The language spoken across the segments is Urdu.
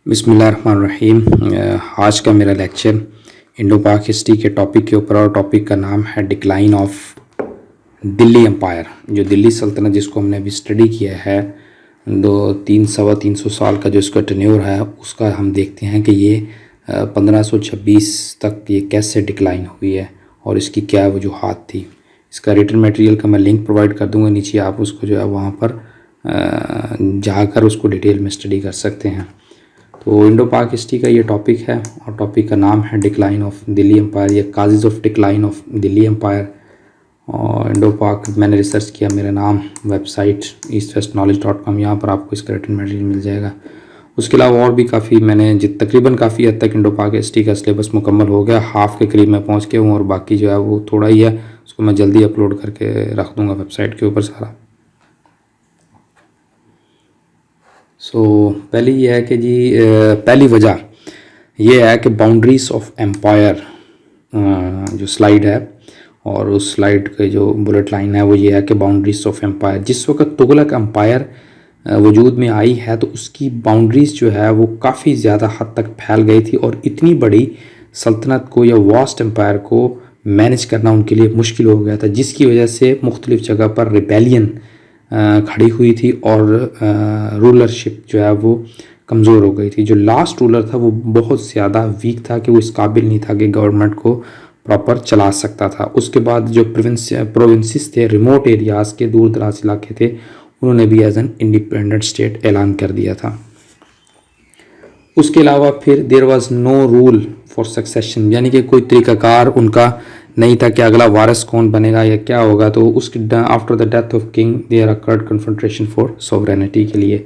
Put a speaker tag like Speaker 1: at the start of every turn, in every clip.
Speaker 1: بسم اللہ الرحمن الرحیم۔ آج کا میرا لیکچر انڈو پاک ہسٹری کے ٹاپک کے اوپر، اور ٹاپک کا نام ہے ڈکلائن آف دلی امپائر۔ جو دلی سلطنت جس کو ہم نے ابھی اسٹڈی کیا ہے، سوا تین سو سال کا جو اس کا ٹینیور ہے، اس کا ہم دیکھتے ہیں کہ یہ 1526 تک یہ کیسے ڈکلائن ہوئی ہے اور اس کی کیا وجوہات تھی۔ اس کا ریٹن میٹیریل کا میں لنک پرووائڈ کر دوں گا نیچے، آپ اس کو جو ہے وہاں پر جا کر اس کو ڈیٹیل میں اسٹڈی کر سکتے ہیں۔ تو انڈو پاک ہسٹری کا یہ ٹاپک ہے، اور ٹاپک کا نام ہے ڈکلائن آف دلی امپائر یا causes of decline of Delhi empire. اور انڈو پاک میں نے ریسرچ کیا، میرا نام ویب سائٹ eastwestknowledge.com، یہاں پر آپ کو اس کا ریٹن میٹیریل مل جائے گا۔ اس کے علاوہ اور بھی کافی میں نے تقریباً کافی حد تک انڈو پاک ہسٹری کا سلیبس مکمل ہو گیا، ہاف کے قریب میں پہنچ گیا ہوں، اور باقی جو ہے وہ تھوڑا ہی ہے، اس کو میں جلدی اپلوڈ کر کے رکھ دوں گا ویب سائٹ کے اوپر سارا۔ پہلی یہ ہے کہ پہلی وجہ یہ ہے کہ باؤنڈریز آف امپائر جو سلائیڈ ہے، اور اس سلائیڈ کے جو بلٹ لائن ہے وہ یہ ہے کہ باؤنڈریز آف امپائر۔ جس وقت تغلق امپائر وجود میں آئی ہے تو اس کی باؤنڈریز جو ہے وہ کافی زیادہ حد تک پھیل گئی تھی، اور اتنی بڑی سلطنت کو یا واسٹ امپائر کو مینیج کرنا ان کے لیے مشکل ہو گیا تھا، جس کی وجہ سے مختلف جگہ پر ریبیلین کھڑی ہوئی تھی، اور رولرشپ جو ہے وہ کمزور ہو گئی تھی۔ جو لاسٹ رولر تھا وہ بہت زیادہ ویک تھا، کہ وہ اس قابل نہیں تھا کہ گورنمنٹ کو پراپر چلا سکتا تھا۔ اس کے بعد جو پروونسز تھے، ریموٹ ایریاز کے دور دراز علاقے تھے، انہوں نے بھی ایز این انڈیپینڈنٹ اسٹیٹ اعلان کر دیا تھا۔ اس کے علاوہ پھر there was no rule for succession, یعنی کہ کوئی طریقہ کار ان کا نہیں تھا کہ اگلا وارث کون بنے گا یا کیا ہوگا۔ تو اس کے after the death of king there occurred confrontation for sovereignty کے لیے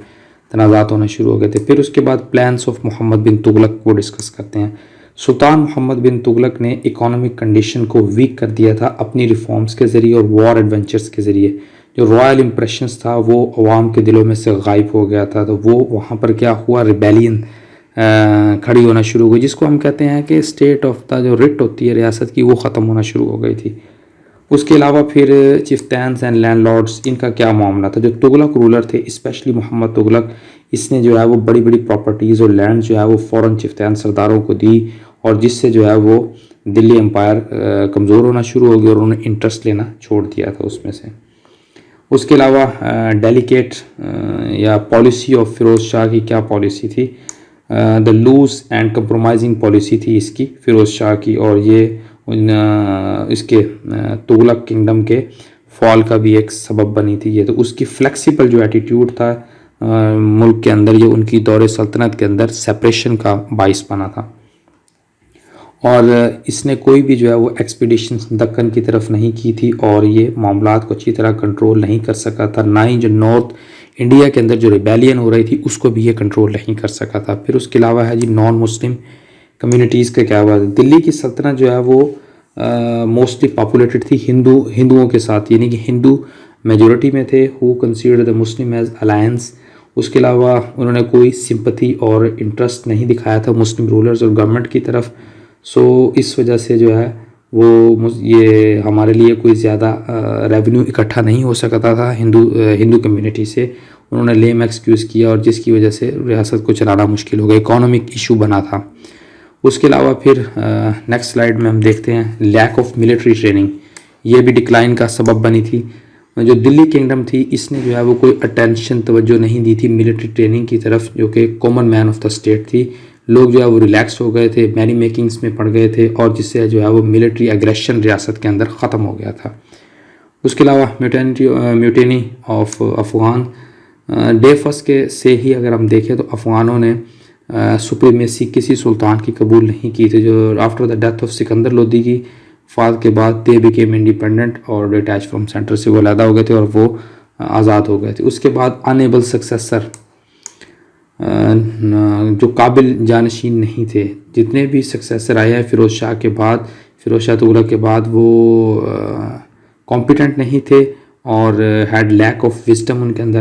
Speaker 1: تنازعات ہونا شروع ہو گئے تھے۔ پھر اس کے بعد پلانس آف محمد بن تغلق کو ڈسکس کرتے ہیں۔ سلطان محمد بن تغلق نے اکانومک کنڈیشن کو ویک کر دیا تھا اپنی ریفارمز کے ذریعے اور وار ایڈونچرز کے ذریعے۔ جو رائل امپریشنز تھا وہ عوام کے دلوں میں سے غائب ہو گیا تھا، تو وہ وہاں پر کیا ہوا، ریبیلین کھڑی ہونا شروع ہوئی، جس کو ہم کہتے ہیں کہ اسٹیٹ آف دا جو رٹ ہوتی ہے ریاست کی، وہ ختم ہونا شروع ہو گئی تھی۔ اس کے علاوہ پھر چفتینز اینڈ لینڈ لارڈز، ان کا کیا معاملہ تھا۔ جو تغلق رولر تھے، اسپیشلی محمد تغلق، اس نے جو ہے وہ بڑی بڑی پراپرٹیز اور لینڈ جو ہے وہ فوراً چفتین سرداروں کو دی، اور جس سے جو ہے وہ دلی امپائر کمزور ہونا شروع ہو گیا، اور انہوں نے انٹرسٹ لینا چھوڑ دیا تھا اس میں سے۔ اس کے علاوہ ڈیلیکیٹ یا پالیسی آف فیروز شاہ کی کیا پالیسی تھی، دا لوز اینڈ کمپرومائزنگ پالیسی تھی اس کی، فیروز شاہ کی، اور یہ اس کے تغلق کنگڈم کے فال کا بھی ایک سبب بنی تھی یہ۔ تو اس کی فلیکسیبل جو ایٹیٹیوڈ تھا ملک کے اندر، یہ ان کی دور سلطنت کے اندر سپریشن کا باعث بنا تھا۔ اور اس نے کوئی بھی جو ہے وہ ایکسپیڈیشن دکن کی طرف نہیں کی تھی، اور یہ معاملات کو اچھی طرح کنٹرول نہیں کر سکا تھا، نہ ہی جو نارتھ انڈیا کے اندر جو ریبیلین ہو رہی تھی اس کو بھی یہ کنٹرول نہیں کر سکا تھا۔ پھر اس کے علاوہ ہے نان مسلم کمیونٹیز کا کیا ہوا۔ دلی کی سلطنت جو ہے وہ موسٹلی پاپولیٹڈ تھی ہندوؤں کے ساتھ، یعنی کہ ہندو میجورٹی میں تھے، who considered the Muslim as alliance. اس کے علاوہ انہوں نے کوئی سمپتھی اور انٹرسٹ نہیں دکھایا تھا مسلم رولرز اور گورنمنٹ کی طرف۔ اس وجہ سے جو ہے وہ یہ ہمارے لیے کوئی زیادہ ریونیو اکٹھا نہیں ہو سکتا تھا ہندو کمیونٹی سے۔ انہوں نے لیم ایکسکیوز کیا، اور جس کی وجہ سے ریاست کو چلانا مشکل ہو گیا، اکانومک ایشو بنا تھا۔ اس کے علاوہ پھر نیکسٹ سلائیڈ میں ہم دیکھتے ہیں لیک آف ملٹری ٹریننگ، یہ بھی ڈکلائن کا سبب بنی تھی۔ جو دلی کنگڈم تھی، اس نے جو ہے وہ کوئی اٹینشن توجہ نہیں دی تھی ملٹری ٹریننگ کی طرف، جو کہ common man of the state تھی۔ لوگ جو ہے وہ ریلیکس ہو گئے تھے، مینی میکنگز میں پڑ گئے تھے، اور جس سے جو ہے وہ ملٹری اگریشن ریاست کے اندر ختم ہو گیا تھا۔ اس کے علاوہ میوٹینی آف افغان، ڈے فرسٹ کے سے ہی اگر ہم دیکھیں تو افغانوں نے سپریمیسی کسی سلطان کی قبول نہیں کی تھی۔ جو after the death of Sikandar Lodhi کی وفات کے بعد دے بیکیم انڈیپینڈنٹ اور ڈیٹیچ فرام سینٹر سے وہ علیحدہ ہو گئے تھے، اور وہ آزاد ہو گئے تھے۔ اس کے بعد انیبل سکسیسر، جو قابل جانشین نہیں تھے، جتنے بھی سکسیسر آئے ہیں فیروز شاہ کے بعد، فیروز شاہ تغلق کے بعد، وہ کمپیٹنٹ نہیں تھے، اور ہیڈ لیک آف وزڈم، ان کے اندر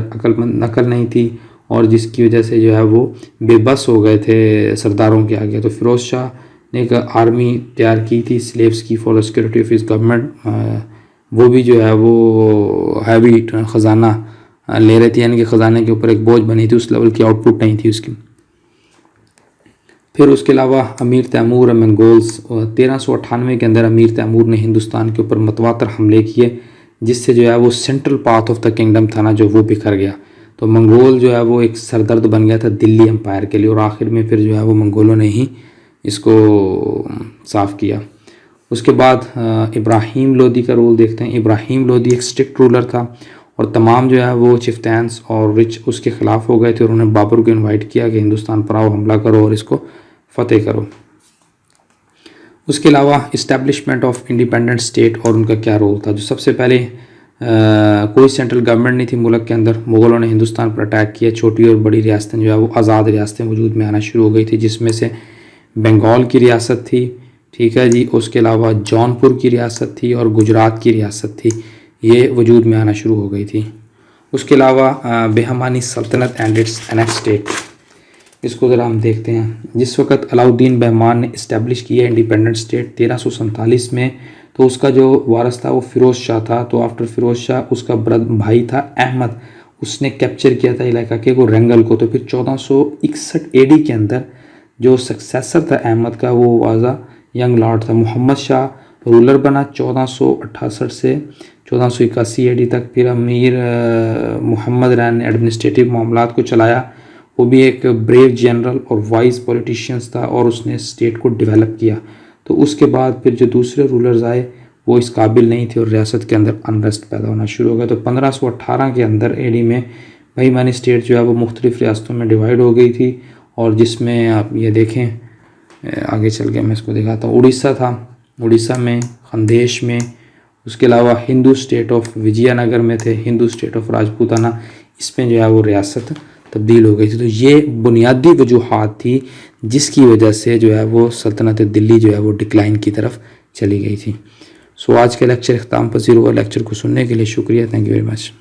Speaker 1: عقل نہیں تھی، اور جس کی وجہ سے جو ہے وہ بے بس ہو گئے تھے سرداروں کے آگے۔ تو فیروز شاہ نے ایک آرمی تیار کی تھی سلیوز کی for security of his government, وہ بھی جو ہے وہ ہیوی خزانہ لے رہے تھے، یعنی کہ خزانے کے اوپر ایک بوجھ بنی تھی، اس لیول کی آؤٹ پٹ نہیں تھی اس کی۔ پھر اس کے علاوہ امیر تیمور اور منگولز، 1398 کے اندر امیر تیمور نے ہندوستان کے اوپر متواتر حملے کیے، جس سے جو ہے وہ central path of the kingdom تھا نا جو وہ بکھر گیا. تو منگول جو ہے وہ ایک سردرد بن گیا تھا دلی امپائر کے لیے، اور آخر میں پھر جو ہے وہ منگولوں نے ہی اس کو صاف کیا. اس کے بعد ابراہیم لودھی کا رول دیکھتے ہیں. ابراہیم لودھی ایک اسٹرکٹ رولر تھا، اور تمام جو ہے وہ چفتینس اور رچ اس کے خلاف ہو گئے تھے، اور انہوں نے بابر کو انوائٹ کیا کہ ہندوستان پر آؤ، حملہ کرو اور اس کو فتح کرو. اس کے علاوہ اسٹیبلشمنٹ آف انڈیپینڈنٹ اسٹیٹ اور ان کا کیا رول تھا. جو سب سے پہلے کوئی سینٹرل گورنمنٹ نہیں تھی ملک کے اندر، مغلوں نے ہندوستان پر اٹیک کیا، چھوٹی اور بڑی ریاستیں جو ہے وہ آزاد ریاستیں وجود میں آنا شروع ہو گئی تھی، جس میں سے بنگال کی ریاست تھی، ٹھیک ہے جی. اس کے علاوہ جون پور کی ریاست تھی اور گجرات کی ریاست تھی، یہ وجود میں آنا شروع ہو گئی تھی. اس کے علاوہ بہمانی سلطنت اینڈ اٹس انیکس اسٹیٹ، اس کو ذرا ہم دیکھتے ہیں. جس وقت علاؤ الدین بہمان نے اسٹیبلش کیا انڈیپینڈنٹ اسٹیٹ 1347 میں، تو اس کا جو وارث تھا وہ فیروز شاہ تھا. تو آفٹر فیروز شاہ اس کا بھائی تھا احمد، اس نے کیپچر کیا تھا علاقہ کے وہ رنگل کو. تو پھر 1461 AD کے اندر جو سکسیسر تھا احمد کا وہ واضح ینگ لارڈ تھا. محمد شاہ رولر بنا 1468 سے 1481 AD تک. پھر امیر محمد رین نے ایڈمنسٹریٹو معاملات کو چلایا، وہ بھی ایک بریو جنرل اور وائز پولیٹیشینس تھا، اور اس نے اسٹیٹ کو ڈیولپ کیا. تو اس کے بعد پھر جو دوسرے رولرز آئے وہ اس قابل نہیں تھے، اور ریاست کے اندر انریسٹ پیدا ہونا شروع ہو گیا. تو 1518 کے اندر AD میں بہمانی اسٹیٹ جو ہے وہ مختلف ریاستوں میں ڈیوائیڈ ہو گئی تھی، اور جس میں آپ یہ دیکھیں آگے چل کے میں اس کو دکھاتا ہوں. اڑیسہ تھا، اڑیسہ میں خندیش میں. اس کے علاوہ ہندو اسٹیٹ آف وجیا نگر میں تھے، ہندو اسٹیٹ آف راجپوتانہ، اس میں جو ہے وہ ریاست تبدیل ہو گئی تھی. تو یہ بنیادی وجوہات تھی جس کی وجہ سے جو ہے وہ سلطنت دلی جو ہے وہ ڈکلائن کی طرف چلی گئی تھی. سو آج کا لیکچر اختتام پذیر ہوا. لیکچر کو سننے کے لیے شکریہ. Thank you very much.